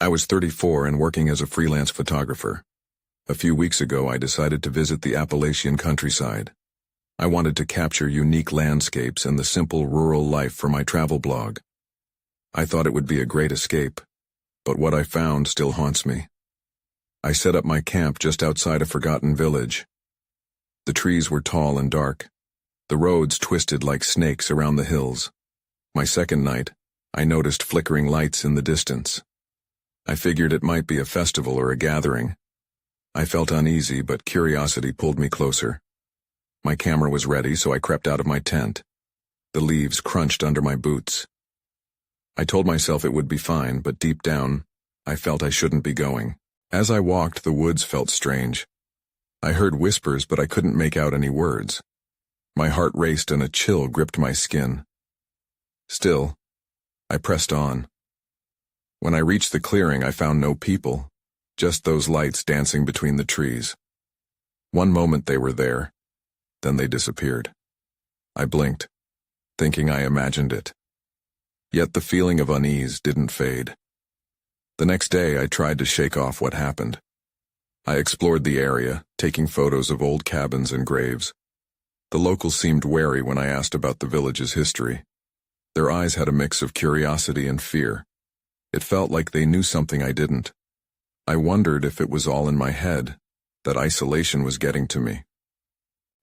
I was 34 and working as a freelance photographer. A few weeks ago, I decided to visit the Appalachian countryside. I wanted to capture unique landscapes and the simple rural life for my travel blog. I thought it would be a great escape, but what I found still haunts me. I set up my camp just outside a forgotten village. The trees were tall and dark. The roads twisted like snakes around the hills. My second night, I noticed flickering lights in the distance. I figured it might be a festival or a gathering. I felt uneasy, but curiosity pulled me closer. My camera was ready, so I crept out of my tent. The leaves crunched under my boots. I told myself it would be fine, but deep down, I felt I shouldn't be going. As I walked, the woods felt strange. I heard whispers, but I couldn't make out any words. My heart raced and a chill gripped my skin. Still, I pressed on. When I reached the clearing, I found no people, just those lights dancing between the trees. One moment they were there, then they disappeared. I blinked, thinking I imagined it. Yet the feeling of unease didn't fade. The next day, I tried to shake off what happened. I explored the area, taking photos of old cabins and graves. The locals seemed wary when I asked about the village's history. Their eyes had a mix of curiosity and fear. It felt like they knew something I didn't. I wondered if it was all in my head, that isolation was getting to me.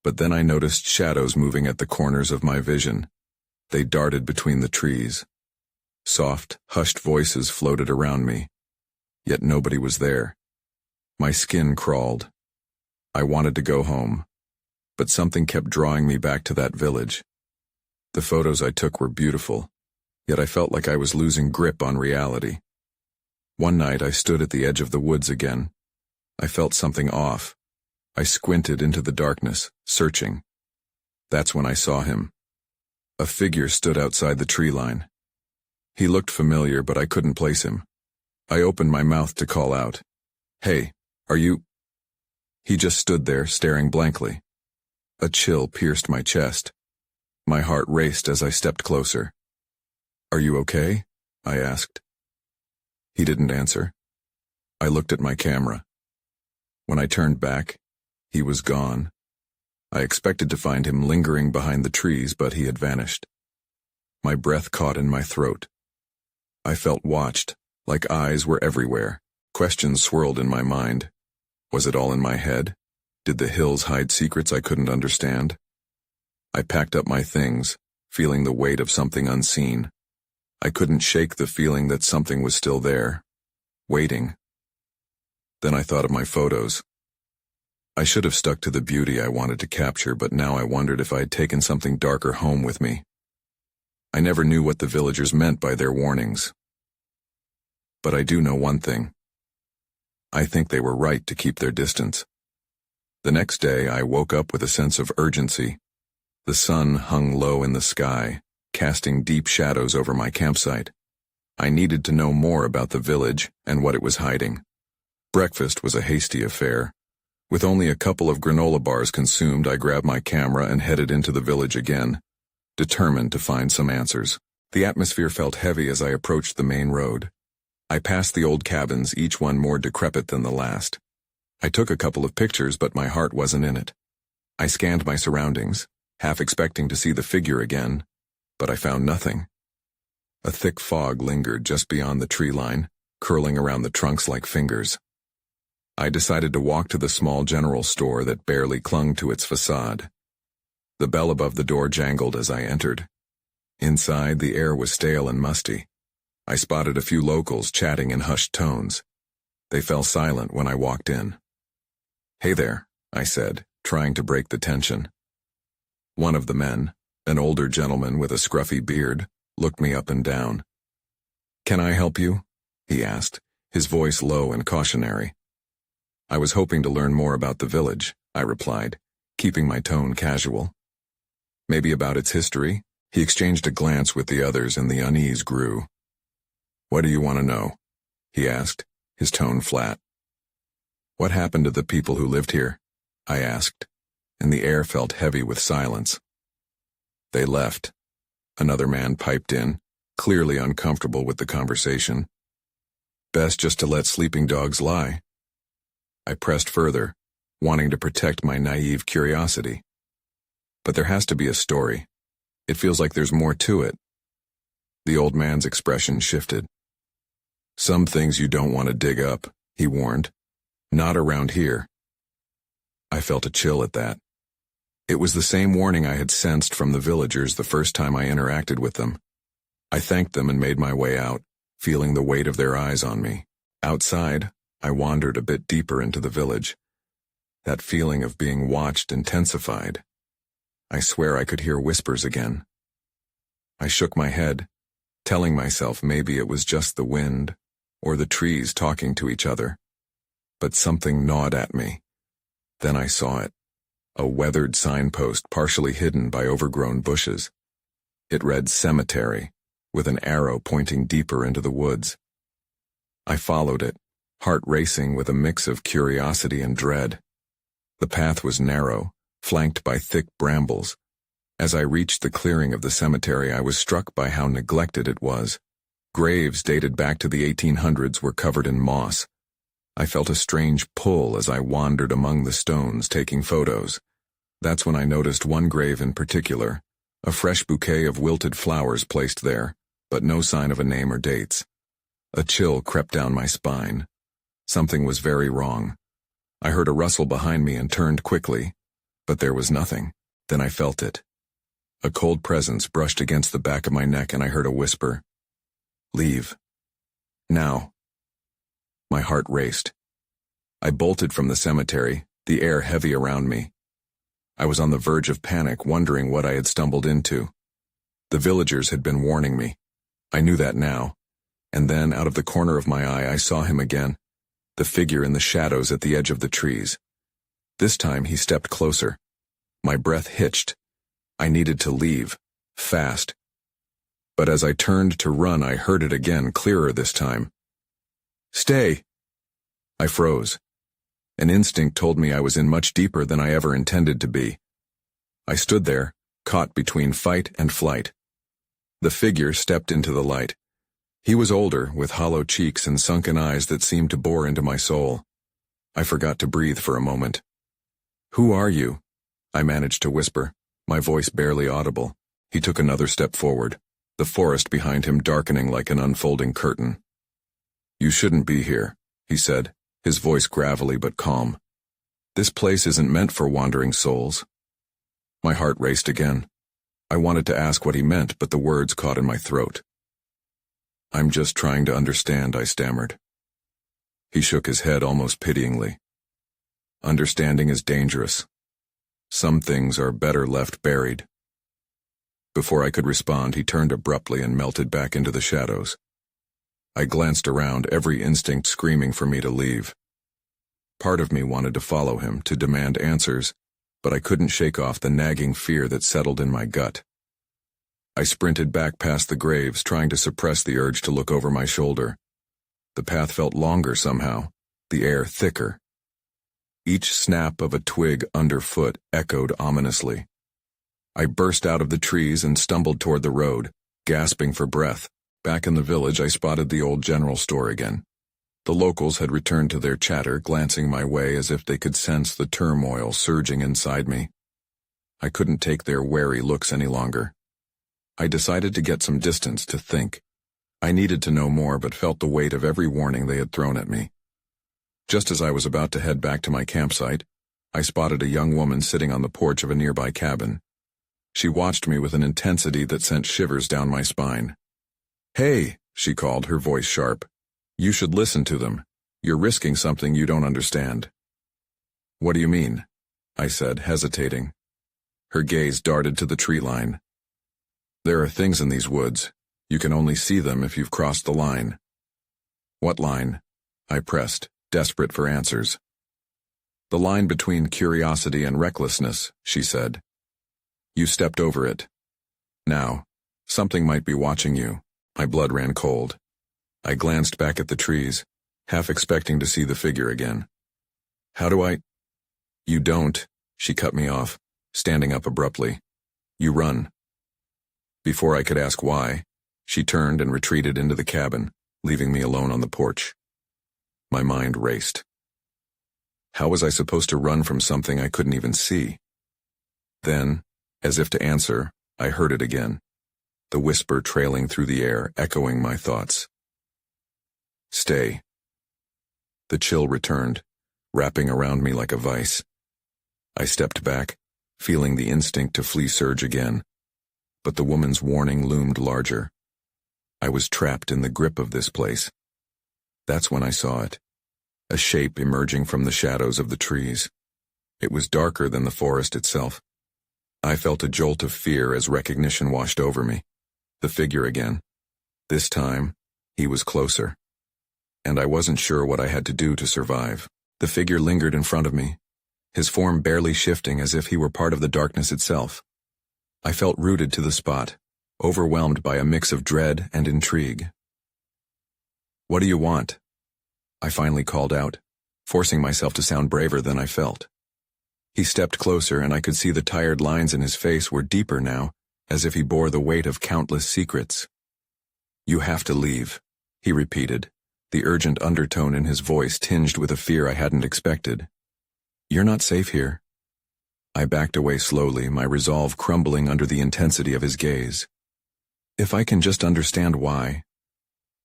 But then I noticed shadows moving at the corners of my vision. They darted between the trees. Soft, hushed voices floated around me, yet nobody was there. My skin crawled. I wanted to go home, but something kept drawing me back to that village. The photos I took were beautiful, yet I felt like I was losing grip on reality. One night I stood at the edge of the woods again. I felt something off. I squinted into the darkness, searching. That's when I saw him. A figure stood outside the tree line. He looked familiar, but I couldn't place him. I opened my mouth to call out, "Hey, are you?" He just stood there, staring blankly. A chill pierced my chest. My heart raced as I stepped closer. "Are you okay?" I asked. He didn't answer. I looked at my camera. When I turned back, he was gone. I expected to find him lingering behind the trees, but he had vanished. My breath caught in my throat. I felt watched, like eyes were everywhere. Questions swirled in my mind. Was it all in my head? Did the hills hide secrets I couldn't understand? I packed up my things, feeling the weight of something unseen. I couldn't shake the feeling that something was still there, waiting. Then I thought of my photos. I should have stuck to the beauty I wanted to capture, but now I wondered if I had taken something darker home with me. I never knew what the villagers meant by their warnings. But I do know one thing. I think they were right to keep their distance. The next day, I woke up with a sense of urgency. The sun hung low in the sky, casting deep shadows over my campsite. I needed to know more about the village and what it was hiding. Breakfast was a hasty affair. With only a couple of granola bars consumed, I grabbed my camera and headed into the village again, determined to find some answers. The atmosphere felt heavy as I approached the main road. I passed the old cabins, each one more decrepit than the last. I took a couple of pictures, but my heart wasn't in it. I scanned my surroundings, half expecting to see the figure again, but I found nothing. A thick fog lingered just beyond the tree line, curling around the trunks like fingers. I decided to walk to the small general store that barely clung to its facade. The bell above the door jangled as I entered. Inside, the air was stale and musty. I spotted a few locals chatting in hushed tones. They fell silent when I walked in. "Hey there," I said, trying to break the tension. One of the men, an older gentleman with a scruffy beard, looked me up and down. "Can I help you?" he asked, his voice low and cautionary. "I was hoping to learn more about the village," I replied, keeping my tone casual. "Maybe about its history?" He exchanged a glance with the others and the unease grew. "What do you want to know?" he asked, his tone flat. "What happened to the people who lived here?" I asked, and the air felt heavy with silence. "They left," another man piped in, clearly uncomfortable with the conversation. Best just to let sleeping dogs lie. I pressed further, wanting to protect my naive curiosity. But there has to be a story. It feels like there's more to it. The old man's expression shifted. Some things you don't want to dig up, he warned. Not around here. I felt a chill at that. It was the same warning I had sensed from the villagers the first time I interacted with them. I thanked them and made my way out, feeling the weight of their eyes on me. Outside, I wandered a bit deeper into the village. That feeling of being watched intensified. I swear I could hear whispers again. I shook my head, telling myself maybe it was just the wind or the trees talking to each other. But something gnawed at me. Then I saw it. A weathered signpost partially hidden by overgrown bushes. It read cemetery, with an arrow pointing deeper into the woods. I followed it, heart racing with a mix of curiosity and dread. The path was narrow, flanked by thick brambles. As I reached the clearing of the cemetery, I was struck by how neglected it was. Graves dated back to the 1800s were covered in moss. I felt a strange pull as I wandered among the stones taking photos. That's when I noticed one grave in particular, a fresh bouquet of wilted flowers placed there, but no sign of a name or dates. A chill crept down my spine. Something was very wrong. I heard a rustle behind me and turned quickly, but there was nothing. Then I felt it. A cold presence brushed against the back of my neck and I heard a whisper. Leave. Now. My heart raced. I bolted from the cemetery, the air heavy around me. I was on the verge of panic, wondering what I had stumbled into. The villagers had been warning me. I knew that now. And then, out of the corner of my eye, I saw him again, the figure in the shadows at the edge of the trees. This time he stepped closer. My breath hitched. I needed to leave, fast. But as I turned to run, I heard it again, clearer this time. Stay! I froze. An instinct told me I was in much deeper than I ever intended to be. I stood there, caught between fight and flight. The figure stepped into the light. He was older, with hollow cheeks and sunken eyes that seemed to bore into my soul. I forgot to breathe for a moment. Who are you? I managed to whisper, my voice barely audible. He took another step forward, the forest behind him darkening like an unfolding curtain. You shouldn't be here, he said, his voice gravelly but calm. This place isn't meant for wandering souls. My heart raced again. I wanted to ask what he meant, but the words caught in my throat. I'm just trying to understand, I stammered. He shook his head almost pityingly. Understanding is dangerous. Some things are better left buried. Before I could respond, he turned abruptly and melted back into the shadows. I glanced around, every instinct screaming for me to leave. Part of me wanted to follow him, to demand answers, but I couldn't shake off the nagging fear that settled in my gut. I sprinted back past the graves, trying to suppress the urge to look over my shoulder. The path felt longer somehow, the air thicker. Each snap of a twig underfoot echoed ominously. I burst out of the trees and stumbled toward the road, gasping for breath. Back in the village, I spotted the old general store again. The locals had returned to their chatter, glancing my way as if they could sense the turmoil surging inside me. I couldn't take their wary looks any longer. I decided to get some distance to think. I needed to know more, but felt the weight of every warning they had thrown at me. Just as I was about to head back to my campsite, I spotted a young woman sitting on the porch of a nearby cabin. She watched me with an intensity that sent shivers down my spine. Hey, she called, her voice sharp. You should listen to them. You're risking something you don't understand. What do you mean? I said, hesitating. Her gaze darted to the tree line. There are things in these woods. You can only see them if you've crossed the line. What line? I pressed, desperate for answers. The line between curiosity and recklessness, she said. You stepped over it. Now, something might be watching you. My blood ran cold. I glanced back at the trees, half expecting to see the figure again. How do I? You don't, she cut me off, standing up abruptly. You run. Before I could ask why, she turned and retreated into the cabin, leaving me alone on the porch. My mind raced. How was I supposed to run from something I couldn't even see? Then, as if to answer, I heard it again. The whisper trailing through the air, echoing my thoughts. Stay. The chill returned, wrapping around me like a vice. I stepped back, feeling the instinct to flee surge again. But the woman's warning loomed larger. I was trapped in the grip of this place. That's when I saw it. A shape emerging from the shadows of the trees. It was darker than the forest itself. I felt a jolt of fear as recognition washed over me. The figure again. This time, he was closer. And I wasn't sure what I had to do to survive. The figure lingered in front of me, his form barely shifting as if he were part of the darkness itself. I felt rooted to the spot, overwhelmed by a mix of dread and intrigue. "What do you want?" I finally called out, forcing myself to sound braver than I felt. He stepped closer, and I could see the tired lines in his face were deeper now, as if he bore the weight of countless secrets. "You have to leave," he repeated, the urgent undertone in his voice tinged with a fear I hadn't expected. "You're not safe here." I backed away slowly, my resolve crumbling under the intensity of his gaze. "If I can just understand why."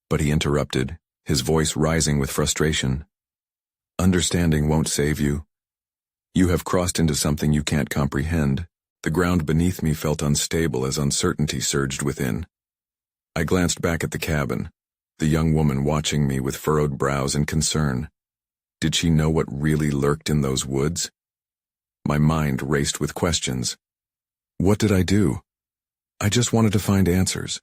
But he interrupted, his voice rising with frustration. "Understanding won't save you. You have crossed into something you can't comprehend." The ground beneath me felt unstable as uncertainty surged within. I glanced back at the cabin, the young woman watching me with furrowed brows and concern. Did she know what really lurked in those woods? My mind raced with questions. What did I do? I just wanted to find answers.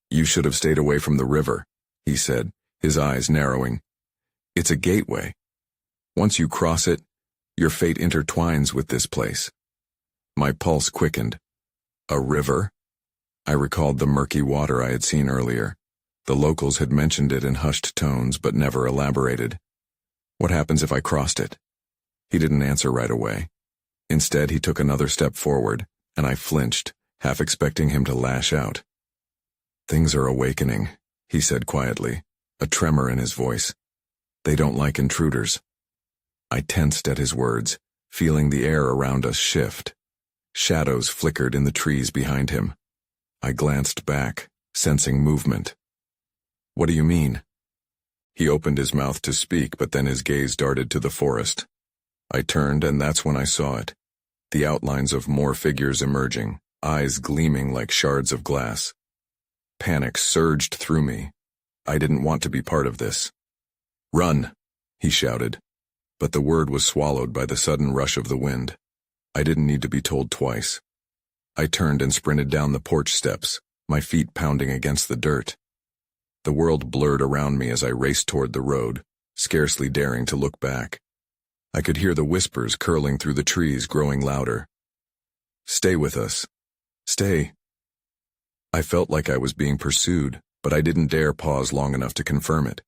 "You should have stayed away from the river," he said, his eyes narrowing. "It's a gateway. Once you cross it, your fate intertwines with this place." My pulse quickened. A river? I recalled the murky water I had seen earlier. The locals had mentioned it in hushed tones but never elaborated. What happens if I crossed it? He didn't answer right away. Instead, he took another step forward, and I flinched, half expecting him to lash out. "Things are awakening," he said quietly, a tremor in his voice. "They don't like intruders." I tensed at his words, feeling the air around us shift. Shadows flickered in the trees behind him. I glanced back, sensing movement. "What do you mean?" He opened his mouth to speak, but then his gaze darted to the forest. I turned, and that's when I saw it. The outlines of more figures emerging, eyes gleaming like shards of glass. Panic surged through me. I didn't want to be part of this. "Run!" he shouted. But the word was swallowed by the sudden rush of the wind. I didn't need to be told twice. I turned and sprinted down the porch steps, my feet pounding against the dirt. The world blurred around me as I raced toward the road, scarcely daring to look back. I could hear the whispers curling through the trees growing louder. "Stay with us. Stay." I felt like I was being pursued, but I didn't dare pause long enough to confirm it.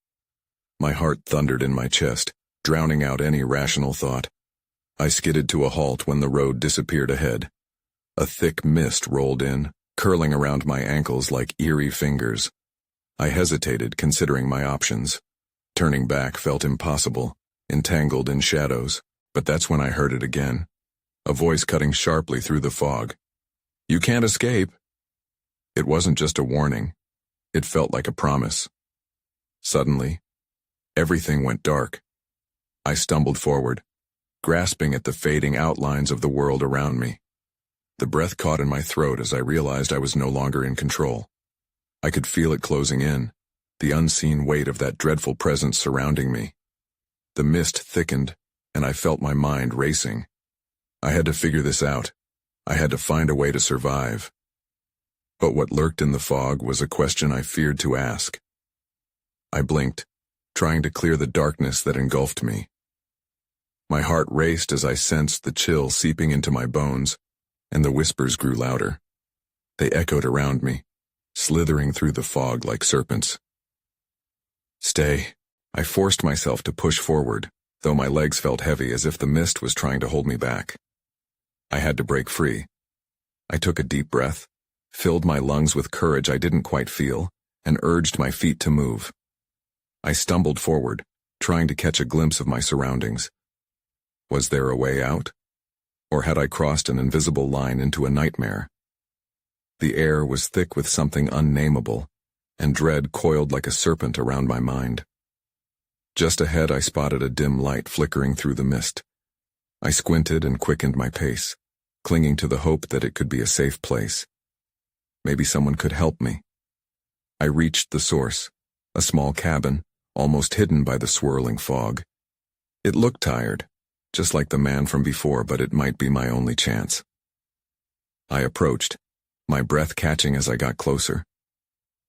My heart thundered in my chest, drowning out any rational thought. I skidded to a halt when the road disappeared ahead. A thick mist rolled in, curling around my ankles like eerie fingers. I hesitated, considering my options. Turning back felt impossible, entangled in shadows, but that's when I heard it again. A voice cutting sharply through the fog. "You can't escape." It wasn't just a warning. It felt like a promise. Suddenly, everything went dark. I stumbled forward, grasping at the fading outlines of the world around me. The breath caught in my throat as I realized I was no longer in control. I could feel it closing in, the unseen weight of that dreadful presence surrounding me. The mist thickened, and I felt my mind racing. I had to figure this out. I had to find a way to survive. But what lurked in the fog was a question I feared to ask. I blinked, trying to clear the darkness that engulfed me. My heart raced as I sensed the chill seeping into my bones, and the whispers grew louder. They echoed around me, slithering through the fog like serpents. "Stay." I forced myself to push forward, though my legs felt heavy as if the mist was trying to hold me back. I had to break free. I took a deep breath, filled my lungs with courage I didn't quite feel, and urged my feet to move. I stumbled forward, trying to catch a glimpse of my surroundings. Was there a way out? Or had I crossed an invisible line into a nightmare? The air was thick with something unnameable, and dread coiled like a serpent around my mind. Just ahead I spotted a dim light flickering through the mist. I squinted and quickened my pace, clinging to the hope that it could be a safe place. Maybe someone could help me. I reached the source, a small cabin, almost hidden by the swirling fog. It looked tired, just like the man from before, but it might be my only chance. I approached, my breath catching as I got closer.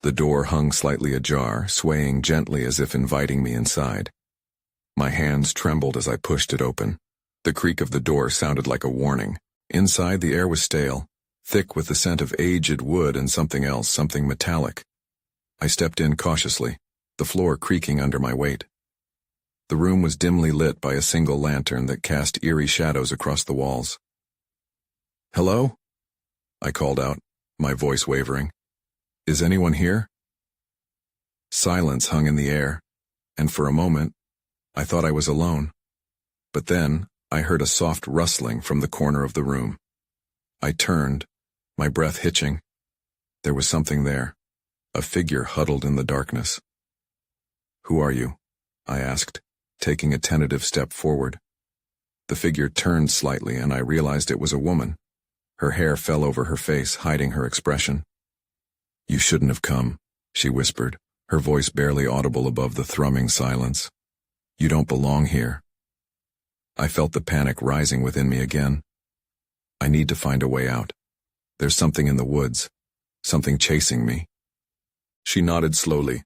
The door hung slightly ajar, swaying gently as if inviting me inside. My hands trembled as I pushed it open. The creak of the door sounded like a warning. Inside, the air was stale, thick with the scent of aged wood and something else, something metallic. I stepped in cautiously, the floor creaking under my weight. The room was dimly lit by a single lantern that cast eerie shadows across the walls. "Hello?" I called out, my voice wavering. "Is anyone here?" Silence hung in the air, and for a moment, I thought I was alone. But then, I heard a soft rustling from the corner of the room. I turned, my breath hitching. There was something there, a figure huddled in the darkness. "Who are you?" I asked, taking a tentative step forward. The figure turned slightly, and I realized it was a woman. Her hair fell over her face, hiding her expression. "You shouldn't have come," she whispered, her voice barely audible above the thrumming silence. "You don't belong here." I felt the panic rising within me again. I need to find a way out. There's something in the woods, something chasing me. She nodded slowly,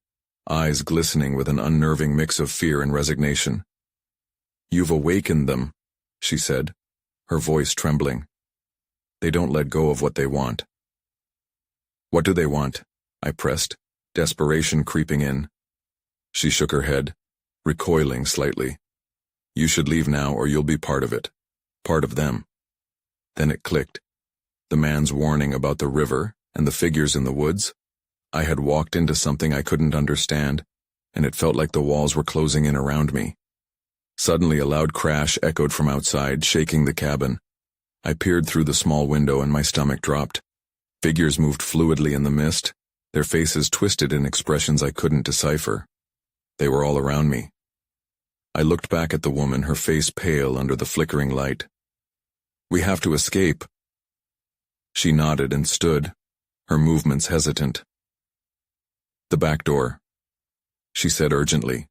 eyes glistening with an unnerving mix of fear and resignation. "You've awakened them," she said, her voice trembling. "They don't let go of what they want." "What do they want?" I pressed, desperation creeping in. She shook her head, recoiling slightly. "You should leave now or you'll be part of it. Part of them." Then it clicked. The man's warning about the river and the figures in the woods. I had walked into something I couldn't understand, and it felt like the walls were closing in around me. Suddenly a loud crash echoed from outside, shaking the cabin. I peered through the small window and my stomach dropped. Figures moved fluidly in the mist, their faces twisted in expressions I couldn't decipher. They were all around me. I looked back at the woman, her face pale under the flickering light. "We have to escape." She nodded and stood, her movements hesitant. "The back door," she said urgently.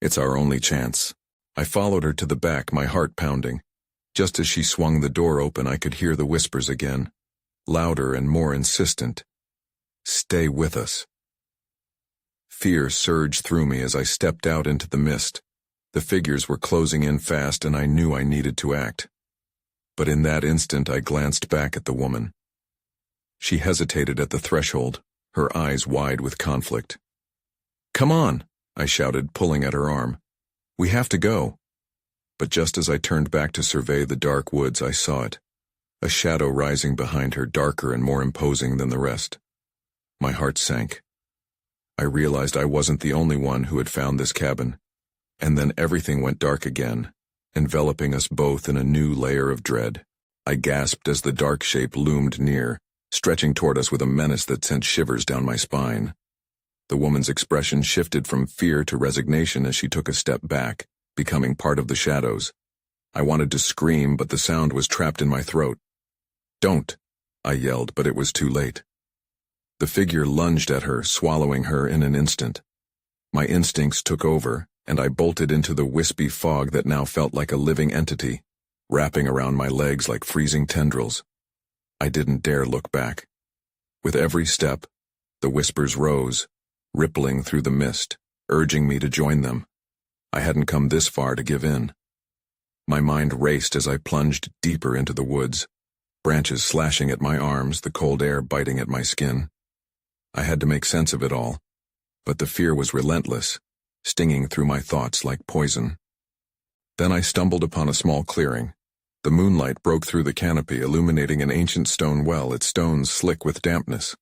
"It's our only chance." I followed her to the back, my heart pounding. Just as she swung the door open, I could hear the whispers again, louder and more insistent. "Stay with us." Fear surged through me as I stepped out into the mist. The figures were closing in fast, and I knew I needed to act. But in that instant I glanced back at the woman. She hesitated at the threshold, her eyes wide with conflict. "Come on," I shouted, pulling at her arm. "We have to go." But just as I turned back to survey the dark woods, I saw it, a shadow rising behind her, darker and more imposing than the rest. My heart sank. I realized I wasn't the only one who had found this cabin. And then everything went dark again, enveloping us both in a new layer of dread. I gasped as the dark shape loomed near, stretching toward us with a menace that sent shivers down my spine. The woman's expression shifted from fear to resignation as she took a step back, becoming part of the shadows. I wanted to scream, but the sound was trapped in my throat. "Don't," I yelled, but it was too late. The figure lunged at her, swallowing her in an instant. My instincts took over, and I bolted into the wispy fog that now felt like a living entity, wrapping around my legs like freezing tendrils. I didn't dare look back. With every step, the whispers rose, rippling through the mist, urging me to join them. I hadn't come this far to give in. My mind raced as I plunged deeper into the woods, branches slashing at my arms, the cold air biting at my skin. I had to make sense of it all, but the fear was relentless, stinging through my thoughts like poison. Then I stumbled upon a small clearing. The moonlight broke through the canopy, illuminating an ancient stone well, its stones slick with dampness.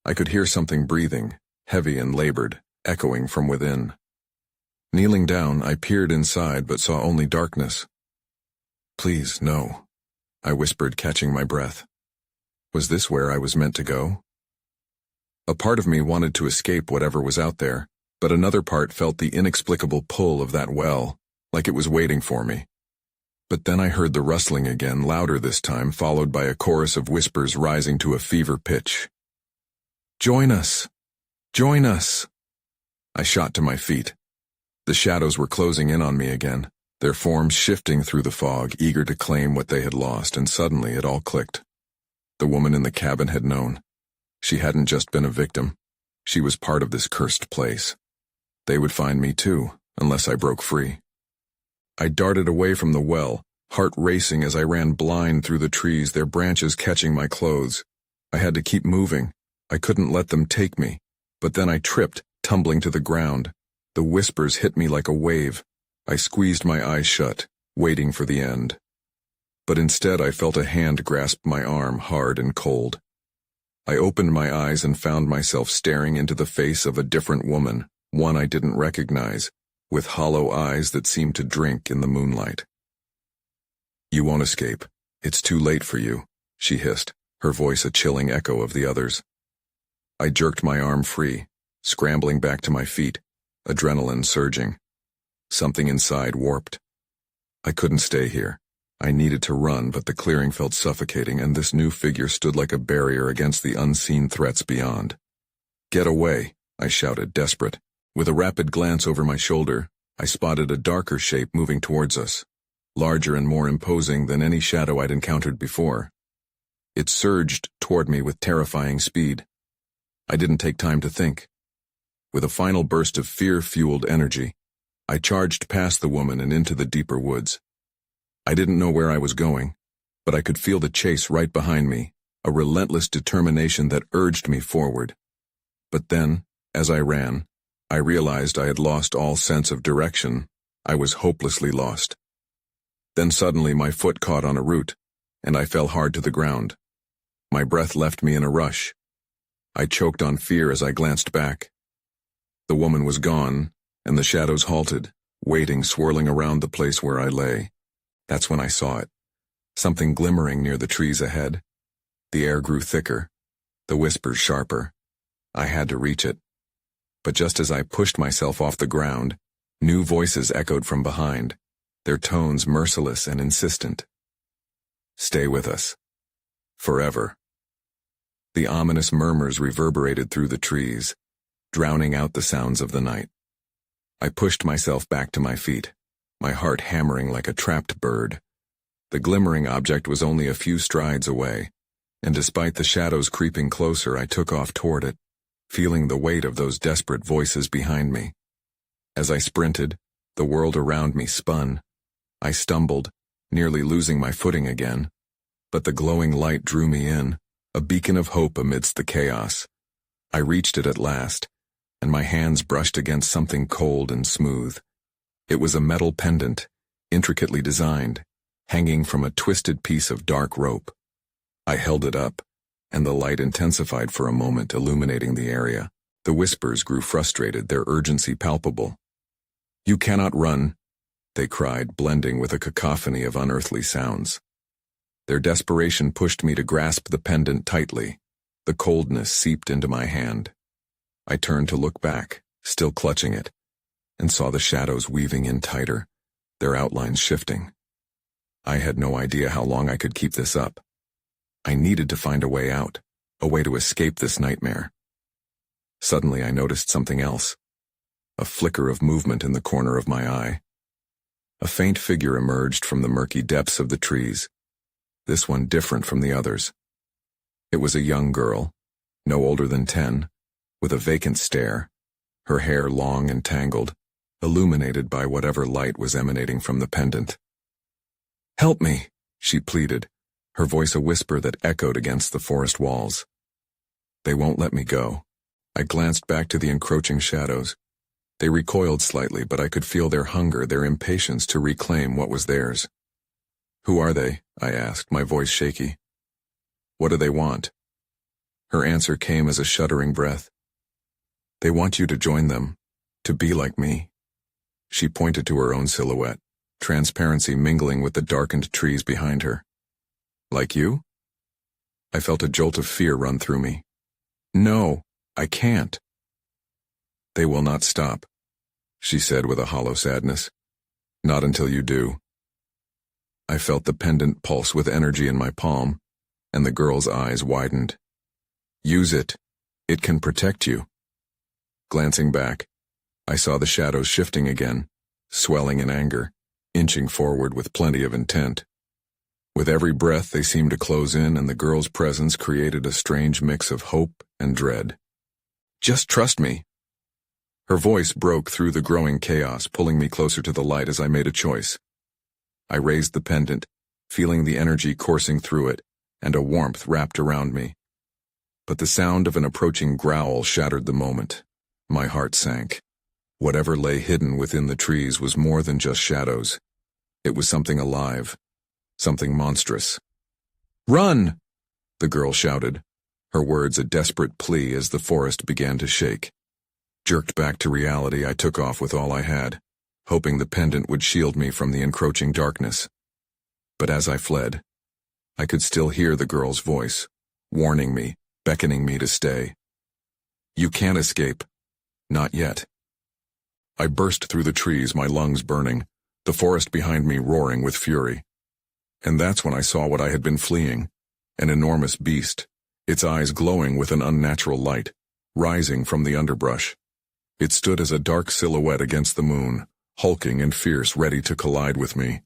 I could hear something breathing, heavy and labored, echoing from within. Kneeling down, I peered inside but saw only darkness. "Please, no," I whispered, catching my breath. Was this where I was meant to go? A part of me wanted to escape whatever was out there, but another part felt the inexplicable pull of that well, like it was waiting for me. But then I heard the rustling again, louder this time, followed by a chorus of whispers rising to a fever pitch. "Join us! Join us!" I shot to my feet. The shadows were closing in on me again, their forms shifting through the fog, eager to claim what they had lost, and suddenly it all clicked. The woman in the cabin had known. She hadn't just been a victim. She was part of this cursed place. They would find me too, unless I broke free. I darted away from the well, heart racing as I ran blind through the trees, their branches catching my clothes. I had to keep moving. I couldn't let them take me. But then I tripped, tumbling to the ground. The whispers hit me like a wave. I squeezed my eyes shut, waiting for the end. But instead I felt a hand grasp my arm, hard and cold. I opened my eyes and found myself staring into the face of a different woman, one I didn't recognize, with hollow eyes that seemed to drink in the moonlight. "You won't escape. It's too late for you," she hissed, her voice a chilling echo of the others. I jerked my arm free, scrambling back to my feet, adrenaline surging. Something inside warped. I couldn't stay here. I needed to run, but the clearing felt suffocating, and this new figure stood like a barrier against the unseen threats beyond. "Get away," I shouted, desperate. With a rapid glance over my shoulder, I spotted a darker shape moving towards us, larger and more imposing than any shadow I'd encountered before. It surged toward me with terrifying speed. I didn't take time to think. With a final burst of fear-fueled energy, I charged past the woman and into the deeper woods. I didn't know where I was going, but I could feel the chase right behind me, a relentless determination that urged me forward. But then, as I ran, I realized I had lost all sense of direction. I was hopelessly lost. Then suddenly my foot caught on a root, and I fell hard to the ground. My breath left me in a rush. I choked on fear as I glanced back. The woman was gone, and the shadows halted, waiting, swirling around the place where I lay. That's when I saw it. Something glimmering near the trees ahead. The air grew thicker, the whispers sharper. I had to reach it. But just as I pushed myself off the ground, new voices echoed from behind, their tones merciless and insistent. "Stay with us. Forever." The ominous murmurs reverberated through the trees, drowning out the sounds of the night. I pushed myself back to my feet, my heart hammering like a trapped bird. The glimmering object was only a few strides away, and despite the shadows creeping closer, I took off toward it, feeling the weight of those desperate voices behind me. As I sprinted, the world around me spun. I stumbled, nearly losing my footing again, but the glowing light drew me in, a beacon of hope amidst the chaos. I reached it at last, and my hands brushed against something cold and smooth. It was a metal pendant, intricately designed, hanging from a twisted piece of dark rope. I held it up, and the light intensified for a moment, illuminating the area. The whispers grew frustrated, their urgency palpable. "You cannot run," they cried, blending with a cacophony of unearthly sounds. Their desperation pushed me to grasp the pendant tightly. The coldness seeped into my hand. I turned to look back, still clutching it, and saw the shadows weaving in tighter, their outlines shifting. I had no idea how long I could keep this up. I needed to find a way out, a way to escape this nightmare. Suddenly I noticed something else, a flicker of movement in the corner of my eye. A faint figure emerged from the murky depths of the trees, this one different from the others. It was a young girl, no older than 10, with a vacant stare, her hair long and tangled, illuminated by whatever light was emanating from the pendant. "Help me," she pleaded, her voice a whisper that echoed against the forest walls. "They won't let me go." I glanced back to the encroaching shadows. They recoiled slightly, but I could feel their hunger, their impatience to reclaim what was theirs. "Who are they?" I asked, my voice shaky. "What do they want?" Her answer came as a shuddering breath. "They want you to join them, to be like me." She pointed to her own silhouette, transparency mingling with the darkened trees behind her. Like you? I felt a jolt of fear run through me. No, I can't. They will not stop, she said with a hollow sadness. Not until you do. I felt the pendant pulse with energy in my palm, and the girl's eyes widened. Use it. It can protect you. Glancing back, I saw the shadows shifting again, swelling in anger, inching forward with plenty of intent. With every breath they seemed to close in, and the girl's presence created a strange mix of hope and dread. Just trust me. Her voice broke through the growing chaos, pulling me closer to the light as I made a choice. I raised the pendant, feeling the energy coursing through it, and a warmth wrapped around me. But the sound of an approaching growl shattered the moment. My heart sank. Whatever lay hidden within the trees was more than just shadows. It was something alive, something monstrous. Run! The girl shouted, her words a desperate plea as the forest began to shake. Jerked back to reality, I took off with all I had, hoping the pendant would shield me from the encroaching darkness. But as I fled, I could still hear the girl's voice, warning me, beckoning me to stay. You can't escape. Not yet. I burst through the trees, my lungs burning, the forest behind me roaring with fury. And that's when I saw what I had been fleeing, an enormous beast, its eyes glowing with an unnatural light, rising from the underbrush. It stood as a dark silhouette against the moon, hulking and fierce, ready to collide with me.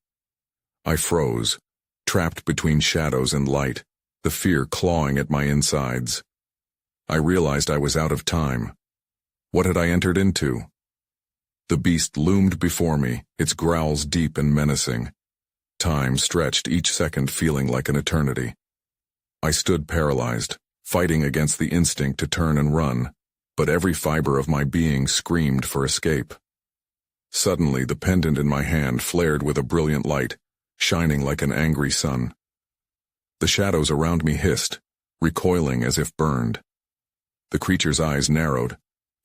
I froze, trapped between shadows and light, the fear clawing at my insides. I realized I was out of time. What had I entered into? The beast loomed before me, its growls deep and menacing. Time stretched, each second feeling like an eternity. I stood paralyzed, fighting against the instinct to turn and run, but every fiber of my being screamed for escape. Suddenly, the pendant in my hand flared with a brilliant light, shining like an angry sun. The shadows around me hissed, recoiling as if burned. The creature's eyes narrowed,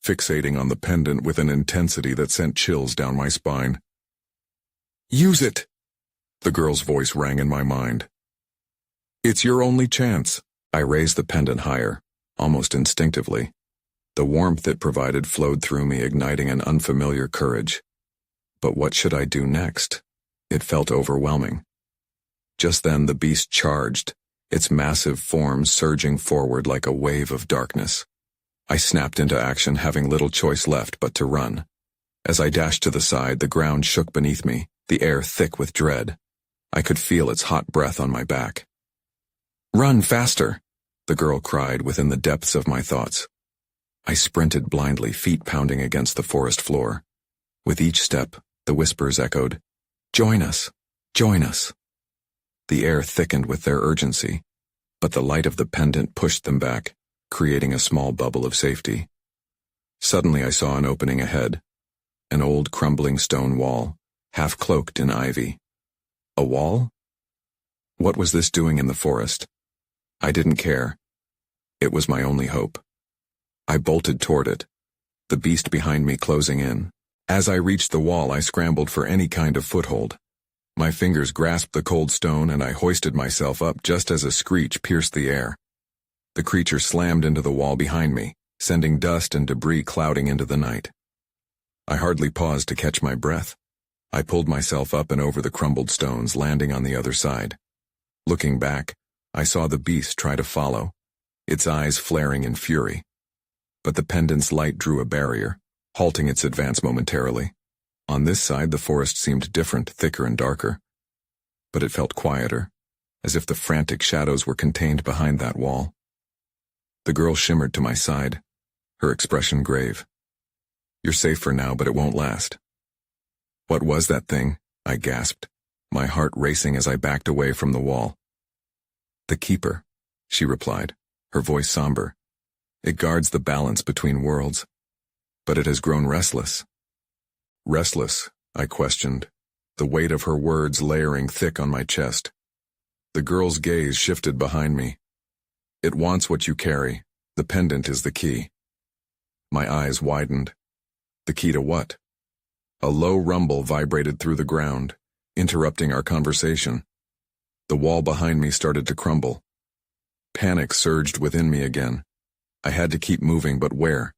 fixating on the pendant with an intensity that sent chills down my spine. Use it! The girl's voice rang in my mind. It's your only chance. I raised the pendant higher, almost instinctively. The warmth it provided flowed through me, igniting an unfamiliar courage. But what should I do next? It felt overwhelming. Just then the beast charged, its massive form surging forward like a wave of darkness. I snapped into action, having little choice left but to run. As I dashed to the side, the ground shook beneath me, the air thick with dread. I could feel its hot breath on my back. Run faster, the girl cried within the depths of my thoughts. I sprinted blindly, feet pounding against the forest floor. With each step, the whispers echoed, Join us! Join us! The air thickened with their urgency, but the light of the pendant pushed them back, creating a small bubble of safety. Suddenly I saw an opening ahead, an old crumbling stone wall, half cloaked in ivy. A wall? What was this doing in the forest? I didn't care. It was my only hope. I bolted toward it, the beast behind me closing in. As I reached the wall, I scrambled for any kind of foothold. My fingers grasped the cold stone, and I hoisted myself up just as a screech pierced the air. The creature slammed into the wall behind me, sending dust and debris clouding into the night. I hardly paused to catch my breath. I pulled myself up and over the crumbled stones, landing on the other side. Looking back, I saw the beast try to follow, its eyes flaring in fury. But the pendant's light drew a barrier, halting its advance momentarily. On this side, the forest seemed different, thicker and darker. But it felt quieter, as if the frantic shadows were contained behind that wall. The girl shimmered to my side, her expression grave. You're safe for now, but it won't last. What was that thing? I gasped, my heart racing as I backed away from the wall. The Keeper, she replied, her voice somber. It guards the balance between worlds, but it has grown restless. Restless, I questioned, the weight of her words layering thick on my chest. The girl's gaze shifted behind me. It wants what you carry. The pendant is the key. My eyes widened. The key to what? A low rumble vibrated through the ground, interrupting our conversation. The wall behind me started to crumble. Panic surged within me again. I had to keep moving, but where?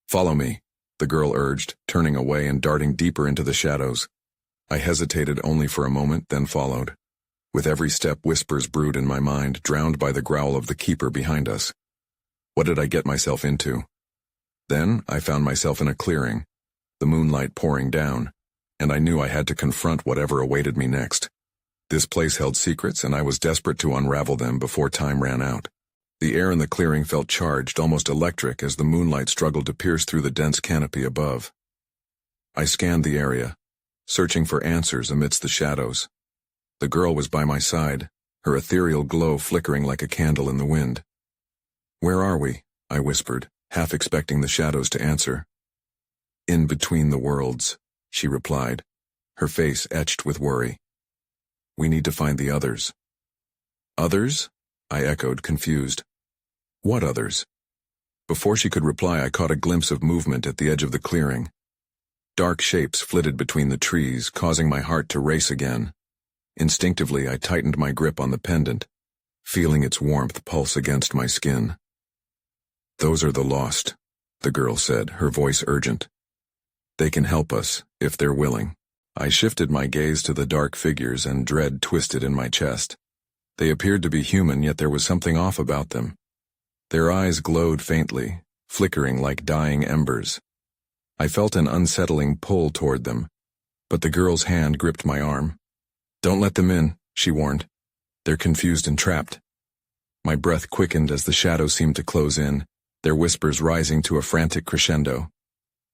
"Follow me," the girl urged, turning away and darting deeper into the shadows. I hesitated only for a moment, then followed. With every step, whispers brewed in my mind, drowned by the growl of the keeper behind us. What did I get myself into? Then I found myself in a clearing, the moonlight pouring down, and I knew I had to confront whatever awaited me next. This place held secrets, and I was desperate to unravel them before time ran out. The air in the clearing felt charged, almost electric, as the moonlight struggled to pierce through the dense canopy above. I scanned the area, searching for answers amidst the shadows. The girl was by my side, her ethereal glow flickering like a candle in the wind. "Where are we?" I whispered, half expecting the shadows to answer. "In between the worlds," she replied, her face etched with worry. "We need to find the others." "Others?" I echoed, confused. "What others?" Before she could reply, I caught a glimpse of movement at the edge of the clearing. Dark shapes flitted between the trees, causing my heart to race again. Instinctively, I tightened my grip on the pendant, feeling its warmth pulse against my skin. "Those are the lost," the girl said, her voice urgent. "They can help us, if they're willing." I shifted my gaze to the dark figures, and dread twisted in my chest. They appeared to be human, yet there was something off about them. Their eyes glowed faintly, flickering like dying embers. I felt an unsettling pull toward them, but the girl's hand gripped my arm. "Don't let them in," she warned. "They're confused and trapped." My breath quickened as the shadows seemed to close in, their whispers rising to a frantic crescendo.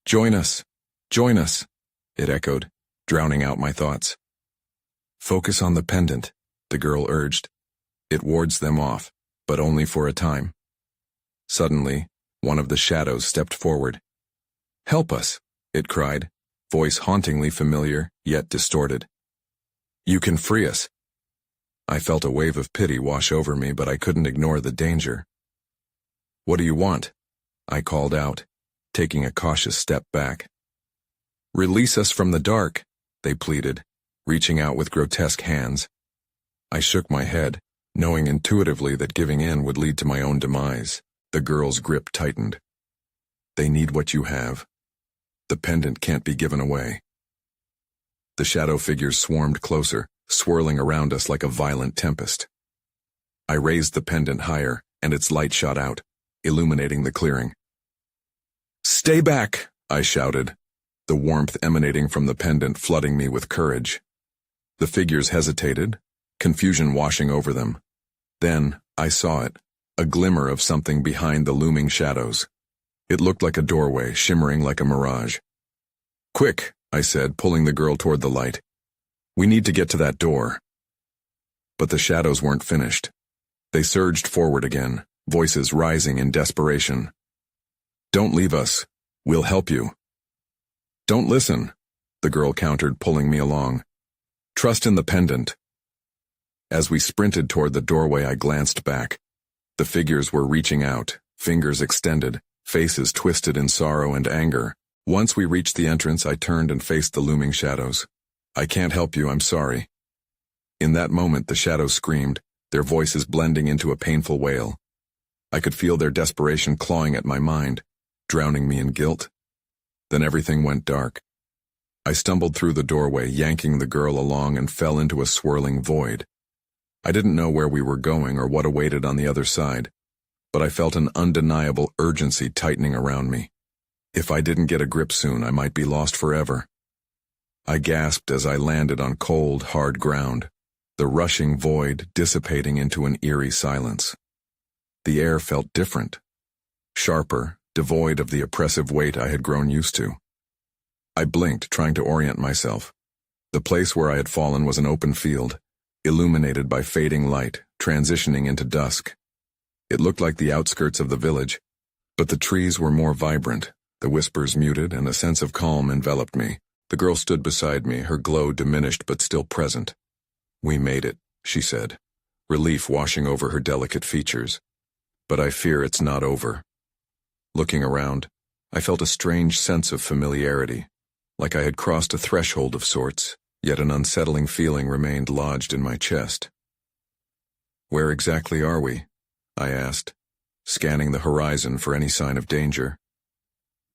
"Join us! Join us!" it echoed, drowning out my thoughts. "Focus on the pendant," the girl urged. "It wards them off, but only for a time." Suddenly, one of the shadows stepped forward. "Help us!" it cried, voice hauntingly familiar, yet distorted. "You can free us." I felt a wave of pity wash over me, but I couldn't ignore the danger. "What do you want?" I called out, taking a cautious step back. "Release us from the dark," they pleaded, reaching out with grotesque hands. I shook my head, knowing intuitively that giving in would lead to my own demise. The girl's grip tightened. "They need what you have. The pendant can't be given away." The shadow figures swarmed closer, swirling around us like a violent tempest. I raised the pendant higher, and its light shot out, illuminating the clearing. "Stay back!" I shouted, the warmth emanating from the pendant flooding me with courage. The figures hesitated, confusion washing over them. Then, I saw it, a glimmer of something behind the looming shadows. It looked like a doorway, shimmering like a mirage. "Quick!" I said, pulling the girl toward the light. "We need to get to that door." But the shadows weren't finished. They surged forward again, voices rising in desperation. "Don't leave us. We'll help you." "Don't listen," the girl countered, pulling me along. "Trust in the pendant." As we sprinted toward the doorway, I glanced back. The figures were reaching out, fingers extended, faces twisted in sorrow and anger. Once we reached the entrance, I turned and faced the looming shadows. "I can't help you, I'm sorry." In that moment, the shadows screamed, their voices blending into a painful wail. I could feel their desperation clawing at my mind, drowning me in guilt. Then everything went dark. I stumbled through the doorway, yanking the girl along, and fell into a swirling void. I didn't know where we were going or what awaited on the other side, but I felt an undeniable urgency tightening around me. If I didn't get a grip soon, I might be lost forever. I gasped as I landed on cold, hard ground, the rushing void dissipating into an eerie silence. The air felt different, sharper, devoid of the oppressive weight I had grown used to. I blinked, trying to orient myself. The place where I had fallen was an open field, illuminated by fading light, transitioning into dusk. It looked like the outskirts of the village, but the trees were more vibrant, the whispers muted, and a sense of calm enveloped me. The girl stood beside me, her glow diminished but still present. "We made it," she said, relief washing over her delicate features. "But I fear it's not over." Looking around, I felt a strange sense of familiarity. like I had crossed a threshold of sorts, yet an unsettling feeling remained lodged in my chest. "Where exactly are we?" I asked, scanning the horizon for any sign of danger.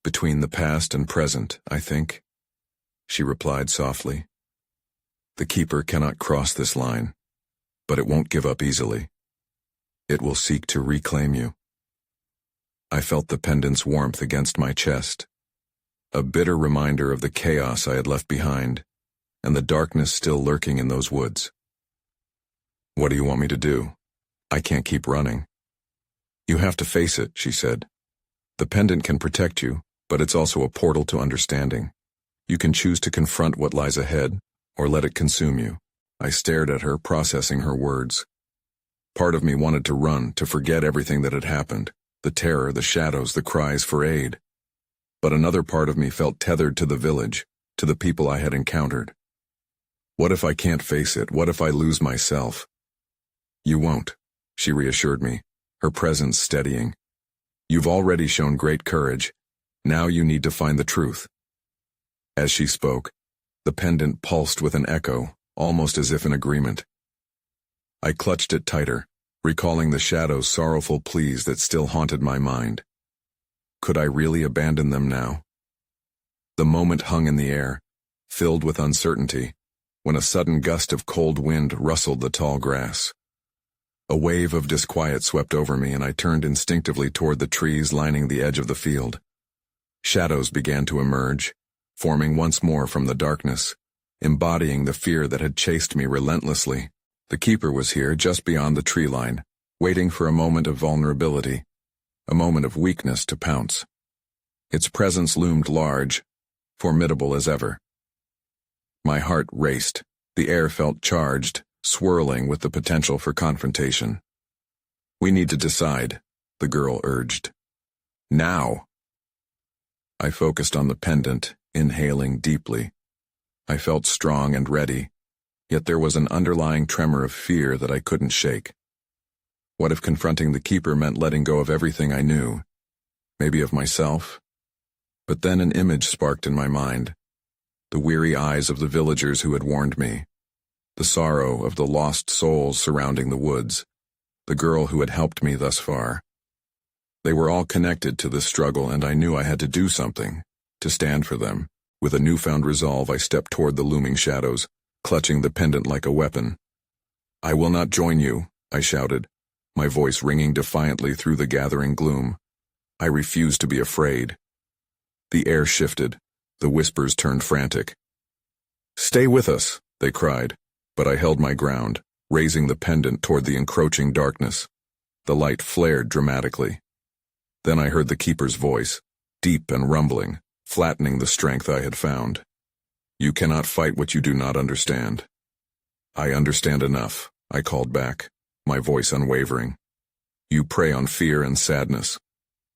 "Between the past and present, I think," she replied softly. "The Keeper cannot cross this line, but it won't give up easily. It will seek to reclaim you." I felt the pendant's warmth against my chest, a bitter reminder of the chaos I had left behind, and the darkness still lurking in those woods. "What do you want me to do? I can't keep running." "You have to face it," she said. "The pendant can protect you, but it's also a portal to understanding. You can choose to confront what lies ahead, or let it consume you." I stared at her, processing her words. Part of me wanted to run, to forget everything that had happened, the terror, the shadows, the cries for aid. But another part of me felt tethered to the village, to the people I had encountered. What if I can't face it? What if I lose myself? "You won't," she reassured me, her presence steadying. "You've already shown great courage. Now you need to find the truth." As she spoke, the pendant pulsed with an echo, almost as if in agreement. I clutched it tighter, recalling the shadow's sorrowful pleas that still haunted my mind. Could I really abandon them now? The moment hung in the air, filled with uncertainty, when a sudden gust of cold wind rustled the tall grass. A wave of disquiet swept over me, and I turned instinctively toward the trees lining the edge of the field. Shadows began to emerge, forming once more from the darkness, embodying the fear that had chased me relentlessly. The Keeper was here, just beyond the tree line, waiting for a moment of vulnerability, a moment of weakness to pounce. Its presence loomed large, formidable as ever. My heart raced. The air felt charged, swirling with the potential for confrontation. "We need to decide," the girl urged. "Now." I focused on the pendant, inhaling deeply. I felt strong and ready, yet there was an underlying tremor of fear that I couldn't shake. What if confronting the Keeper meant letting go of everything I knew, maybe of myself? But then an image sparked in my mind, the weary eyes of the villagers who had warned me, the sorrow of the lost souls surrounding the woods, the girl who had helped me thus far. They were all connected to this struggle, and I knew I had to do something, to stand for them. With a newfound resolve, I stepped toward the looming shadows, clutching the pendant like a weapon. "I will not join you," I shouted, my voice ringing defiantly through the gathering gloom. I refused to be afraid. The air shifted, the whispers turned frantic. "Stay with us," they cried, but I held my ground, raising the pendant toward the encroaching darkness. The light flared dramatically. Then I heard the Keeper's voice, deep and rumbling, flattening the strength I had found. "You cannot fight what you do not understand." "I understand enough," I called back, my voice unwavering. "You prey on fear and sadness,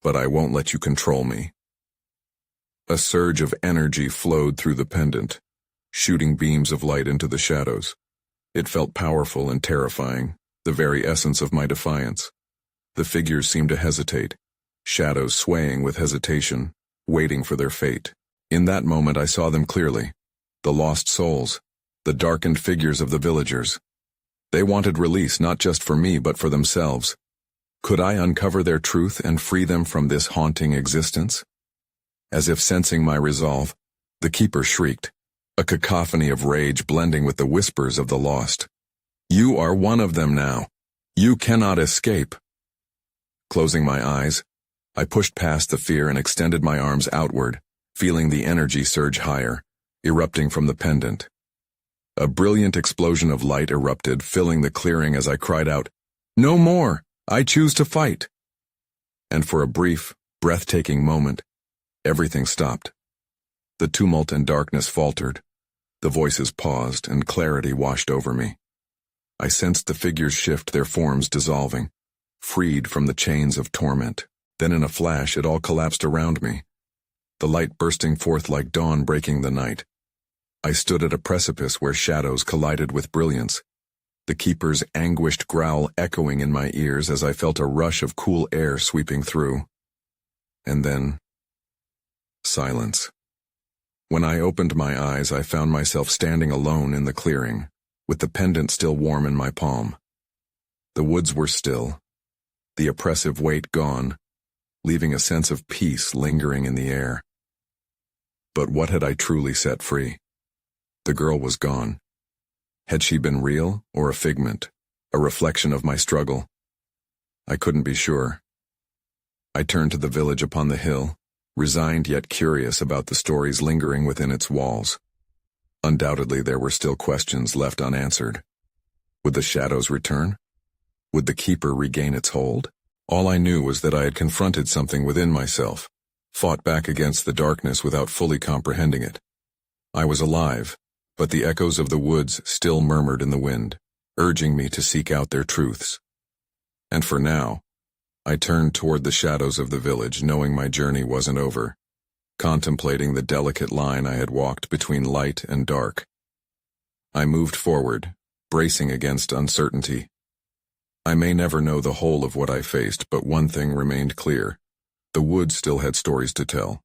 but I won't let you control me." A surge of energy flowed through the pendant, shooting beams of light into the shadows. It felt powerful and terrifying, the very essence of my defiance. The figures seemed to hesitate, shadows swaying with hesitation, waiting for their fate. In that moment I saw them clearly, the lost souls, the darkened figures of the villagers. They wanted release not just for me but for themselves. Could I uncover their truth and free them from this haunting existence? As if sensing my resolve, the Keeper shrieked, a cacophony of rage blending with the whispers of the lost. "You are one of them now. You cannot escape." Closing my eyes, I pushed past the fear and extended my arms outward, feeling the energy surge higher, erupting from the pendant. A brilliant explosion of light erupted, filling the clearing as I cried out, "No more! I choose to fight!" And for a brief, breathtaking moment, everything stopped. The tumult and darkness faltered, the voices paused, and clarity washed over me. I sensed the figures shift, their forms dissolving, freed from the chains of torment. Then in a flash it all collapsed around me, the light bursting forth like dawn breaking the night. I stood at a precipice where shadows collided with brilliance, the Keeper's anguished growl echoing in my ears as I felt a rush of cool air sweeping through. And then, silence. When I opened my eyes, I found myself standing alone in the clearing, with the pendant still warm in my palm. The woods were still, the oppressive weight gone, leaving a sense of peace lingering in the air. But what had I truly set free? The girl was gone. Had she been real or a figment, a reflection of my struggle? I couldn't be sure. I turned to the village upon the hill, resigned yet curious about the stories lingering within its walls. Undoubtedly there were still questions left unanswered. Would the shadows return? Would the keeper regain its hold? All I knew was that I had confronted something within myself, fought back against the darkness without fully comprehending it. I was alive, but the echoes of the woods still murmured in the wind, urging me to seek out their truths. And for now, I turned toward the shadows of the village, knowing my journey wasn't over, contemplating the delicate line I had walked between light and dark. I moved forward, bracing against uncertainty. I may never know the whole of what I faced, but one thing remained clear. The woods still had stories to tell,